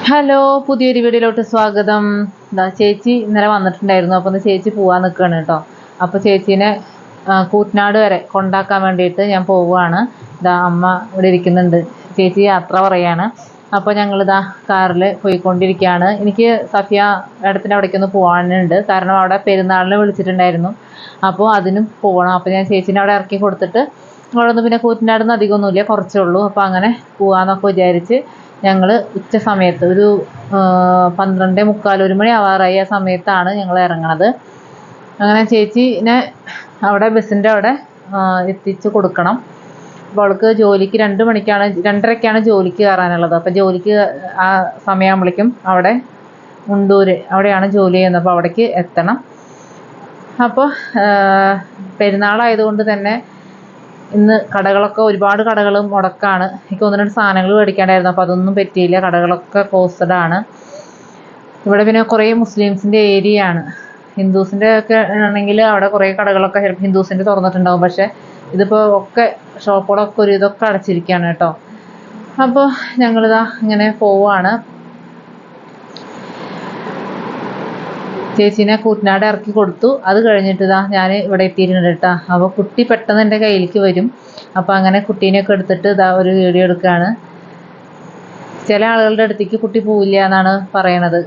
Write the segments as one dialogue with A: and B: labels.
A: Hello, പുതിയൊരു വീഡിയോയിലോട്ട് സ്വാഗതം. ചേച്ചി ഇന്നലെ വന്നിട്ടുണ്ടായിരുന്നു. അപ്പോൾ ഒന്ന് ചേച്ചി പോകാൻ നിൽക്കുകയാണ് കേട്ടോ. അപ്പോൾ ചേച്ചീനെ കൂറ്റനാട് വരെ കൊണ്ടാക്കാൻ വേണ്ടിയിട്ട് ഞാൻ പോവുകയാണ്. അമ്മ ഇവിടെ ഇരിക്കുന്നുണ്ട്. ചേച്ചി യാത്ര പറയാണ്. അപ്പോൾ ഞങ്ങളിതാ കാറിൽ പോയിക്കൊണ്ടിരിക്കുകയാണ്. എനിക്ക് സഫിയ ഇടത്തിൻ്റെ അവിടേക്കൊന്ന് പോകാനുണ്ട്. കാരണം അവിടെ പെരുന്നാളിന് വിളിച്ചിട്ടുണ്ടായിരുന്നു. അപ്പോൾ അതിനും പോകണം. അപ്പോൾ ഞാൻ ചേച്ചീനെ അവിടെ ഇറക്കി കൊടുത്തിട്ട് അവിടെ നിന്ന് പിന്നെ കൂറ്റനാട് നിന്ന് അധികമൊന്നുമില്ല, കുറച്ചേ ഉള്ളൂ. അപ്പോൾ അങ്ങനെ പോകാമെന്നൊക്കെ വിചാരിച്ച് ഞങ്ങൾ ഉച്ച സമയത്ത് ഒരു 12:45 1 മണി ആവാറായി. ആ സമയത്താണ് ഞങ്ങൾ ഇറങ്ങണത്. അങ്ങനെ ചേച്ചീനെ അവിടെ ബസ്സിൻ്റെ അവിടെ എത്തിച്ച് കൊടുക്കണം. അപ്പോൾ അവൾക്ക് ജോലിക്ക് 2 മണിക്കാണ് 2:30ക്കാണ് ജോലിക്ക് കയറാനുള്ളത്. അപ്പോൾ ജോലിക്ക് ആ സമയമാകുമ്പോഴേക്കും അവിടെ മുണ്ടൂർ അവിടെയാണ് ജോലി ചെയ്യുന്നത്. അപ്പോൾ അവിടേക്ക് എത്തണം. അപ്പോൾ പെരുന്നാളായതുകൊണ്ട് തന്നെ ഇന്ന് കടകളൊക്കെ ഒരുപാട് കടകൾ മുടക്കാണ്. എനിക്ക് 1-2 സാധനങ്ങൾ മേടിക്കാണ്ടായിരുന്നു. അപ്പോൾ അതൊന്നും പറ്റിയില്ല. കടകളൊക്കെ ക്ലോസ്ഡ് ആണ്. ഇവിടെ പിന്നെ കുറേ മുസ്ലിംസിൻ്റെ ഏരിയ ആണ്. ഹിന്ദുസിൻ്റെ ഒക്കെ ആണെങ്കിൽ അവിടെ കുറേ കടകളൊക്കെ ചിലപ്പോൾ ഹിന്ദുസിൻ്റെ തുറന്നിട്ടുണ്ടാവും. പക്ഷേ ഇതിപ്പോൾ ഒക്കെ ഷോപ്പുകളൊക്കെ ഒരു ഇതൊക്കെ അടച്ചിരിക്കുകയാണ് കേട്ടോ. അപ്പോൾ ഞങ്ങളിതാ ഇങ്ങനെ പോവുകയാണ്. ചേച്ചീനെ കൂറ്റനാട് ഇറക്കി കൊടുത്തു. അത് കഴിഞ്ഞിട്ട് ഞാൻ ഇവിടെ എത്തിയിട്ടുണ്ട് കേട്ടോ. അപ്പോൾ കുട്ടി പെട്ടെന്ന് എൻ്റെ കയ്യിലേക്ക് വരും. അപ്പോൾ അങ്ങനെ കുട്ടീനെയൊക്കെ എടുത്തിട്ട് ഒരു വീഡിയോ എടുക്കുകയാണ്. ചില ആളുകളുടെ അടുത്തേക്ക് കുട്ടി പോവില്ല എന്നാണ് പറയണത്,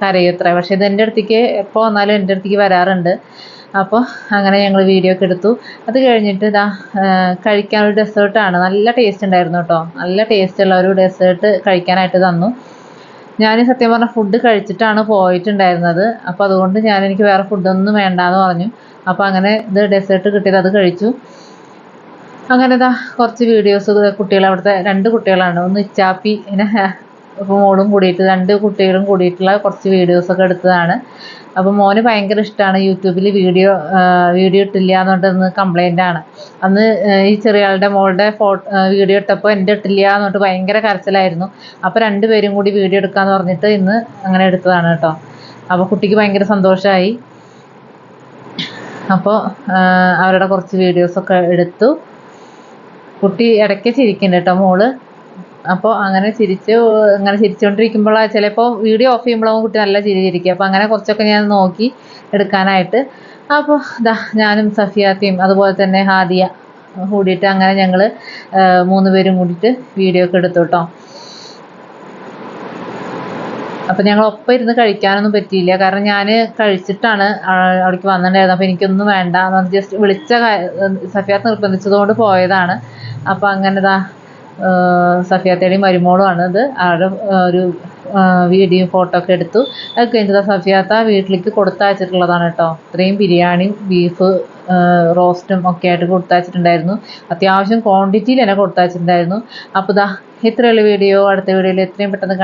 A: കരയത്ര. പക്ഷേ ഇത് എൻ്റെ അടുത്തേക്ക് എപ്പോൾ വന്നാലും എൻ്റെ അടുത്തേക്ക് വരാറുണ്ട്. അപ്പോൾ അങ്ങനെ ഞങ്ങൾ വീഡിയോ ഒക്കെ എടുത്തു. അത് കഴിഞ്ഞിട്ട് കഴിക്കാൻ ഒരു ഡെസേർട്ടാണ്. നല്ല ടേസ്റ്റ് ഉണ്ടായിരുന്നു കേട്ടോ. നല്ല ടേസ്റ്റുള്ള ഒരു ഡെസേർട്ട് കഴിക്കാനായിട്ട് തന്നു. ഞാൻ സത്യം പറഞ്ഞാൽ ഫുഡ് കഴിച്ചിട്ടാണ് പോയിട്ടുണ്ടായിരുന്നത്. അപ്പോൾ അതുകൊണ്ട് എനിക്ക് വേറെ ഫുഡൊന്നും വേണ്ടാന്ന് പറഞ്ഞു. അപ്പോൾ അങ്ങനെ ഇത് ഡെസേർട്ട് കിട്ടിയത് അത് കഴിച്ചു. അങ്ങനെ കുറച്ച് വീഡിയോസ് കുട്ടികൾ, അവിടുത്തെ 2 കുട്ടികളാണ്, ഒന്ന് ഇച്ചാപ്പി പിന്നെ മോളും കൂടിയിട്ട് 2 കുട്ടികളും കൂടിയിട്ടുള്ള കുറച്ച് വീഡിയോസൊക്കെ എടുത്തതാണ്. അപ്പോൾ മോന് ഭയങ്കര ഇഷ്ടമാണ്. യൂട്യൂബിൽ വീഡിയോ ഇട്ടില്ല എന്നുകൊണ്ടൊന്ന് കംപ്ലൈൻ്റ് ആണ്. അന്ന് ഈ ചെറിയ ആളുടെ മോളുടെ വീഡിയോ ഇട്ടപ്പോൾ എൻ്റെ ഇട്ടില്ല എന്നിട്ട് ഭയങ്കര കരച്ചിലായിരുന്നു. അപ്പോൾ 2 പേരും കൂടി വീഡിയോ എടുക്കാമെന്ന് പറഞ്ഞിട്ട് ഇന്ന് അങ്ങനെ എടുത്തതാണ് കേട്ടോ. അപ്പോൾ കുട്ടിക്ക് ഭയങ്കര സന്തോഷമായി. അപ്പോൾ അവരുടെ കുറച്ച് വീഡിയോസൊക്കെ എടുത്തു. കുട്ടി ഇടയ്ക്ക് ചിരിക്കുന്നുണ്ട് കേട്ടോ മോള്. അപ്പോൾ അങ്ങനെ ചിരിച്ചുകൊണ്ടിരിക്കുമ്പോഴാണ് ചിലപ്പോൾ വീഡിയോ ഓഫ് ചെയ്യുമ്പോഴാവും കുട്ടി നല്ല ചിരിച്ചിരിക്കുക. അപ്പോൾ അങ്ങനെ കുറച്ചൊക്കെ ഞാൻ നോക്കി എടുക്കാനായിട്ട്. അപ്പോൾ ഞാനും സഫിയാത്തയും അതുപോലെ തന്നെ ഹാദിയ കൂടിയിട്ട് അങ്ങനെ ഞങ്ങൾ 3 പേരും കൂടിയിട്ട് വീഡിയോ ഒക്കെ എടുത്തു കേട്ടോ. അപ്പോൾ ഞങ്ങൾ ഒപ്പം ഇരുന്ന് കഴിക്കാനൊന്നും പറ്റിയില്ല. കാരണം ഞാൻ കഴിച്ചിട്ടാണ് അവിടേക്ക് വന്നിട്ടുണ്ടായിരുന്നത്. അപ്പോൾ എനിക്കൊന്നും വേണ്ട എന്ന് ജസ്റ്റ് സഫിയാത്ത് നിർബന്ധിച്ചതുകൊണ്ട് പോയതാണ്. അപ്പോൾ അങ്ങനെ സഫിയാത്തയുടെയും മരുമോളുമാണ് ഇത്. അവിടെ ഒരു വീഡിയോ ഫോട്ടോ ഒക്കെ എടുത്തു. അത് കഴിഞ്ഞിട്ട് സഫിയാത്ത വീട്ടിലേക്ക് കൊടുത്തയച്ചിട്ടുള്ളതാണ് കേട്ടോ. ഇത്രയും ബിരിയാണിയും ബീഫ് റോസ്റ്റും ഒക്കെ ആയിട്ട് കൊടുത്തയച്ചിട്ടുണ്ടായിരുന്നു. അത്യാവശ്യം ക്വാണ്ടിറ്റിയിൽ തന്നെ കൊടുത്തയച്ചിട്ടുണ്ടായിരുന്നു. അപ്പോൾ ഇത്രയുള്ള വീഡിയോ. അടുത്ത വീഡിയോയിൽ എത്രയും പെട്ടെന്ന്